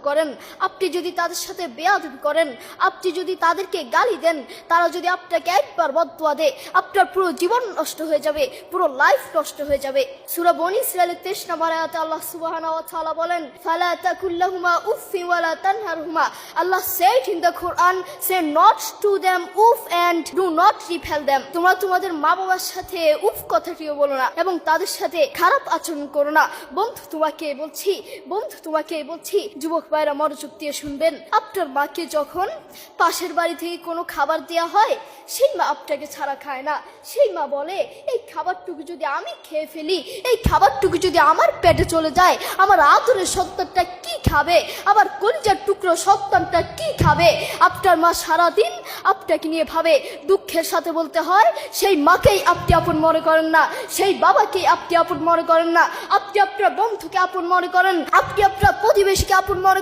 করেন, আপনি যদি তাদের সাথে বেয়াদবি করেন, আপনি যদি তাদেরকে গালি দেন, তারা যদি আপনাকে একবার বদদুয়া দেয়, আপনার পুরো জীবন নষ্ট হয়ে যাবে, পুরো লাইফ নষ্ট হয়ে যাবে। সূরা বনী ইসরাঈলের 23 নম্বর আয়াতে আল্লাহ সুবহানাহু ওয়া তাআলা বলেন, ফালা তাকুল্লাহুমা উফফিন ওয়ালা তানহারহুমা। আল্লাহ said in the Quran, say not to them uff and do not repel them. তোমরা তোমাদের মা বাবার সাথে উফ কথাটিও বলো না এবং তাদের সাথে খারাপ আচরণ করো না। বন্ধু তোমাকে বলছি যুবক ভাইরা মনোযোগ দিয়ে শুনবেন। আপনার মাকে যখন পাশের বাড়ি থেকে কোনো খাবার দেয়া হয়, সেই মা আপনাকে ছাড়া খায় না। সেই মা বলে, এই খাবারটুকু যদি আমি খেয়ে ফেলি, এই খাবারটুকু যদি আমার পেটে চলে যায়, আমার আদরের সন্তানটা কি খাবে, আমার কলিজার টুকরো সন্তানটা কি খাবে? আপনার মা সারাদিন আপনাকে নিয়ে ভাবে। দুঃখের সাথে বলতে হয়, সেই মাকেই আপনি আপন মনে করেন না, সেই বাবাকেই আপনি আপন মনে করেন না, আপনি আপনার বন্ধুকে আপন মনে করেন, আপনি আপনার প্রতিবেশীকে আপন মনে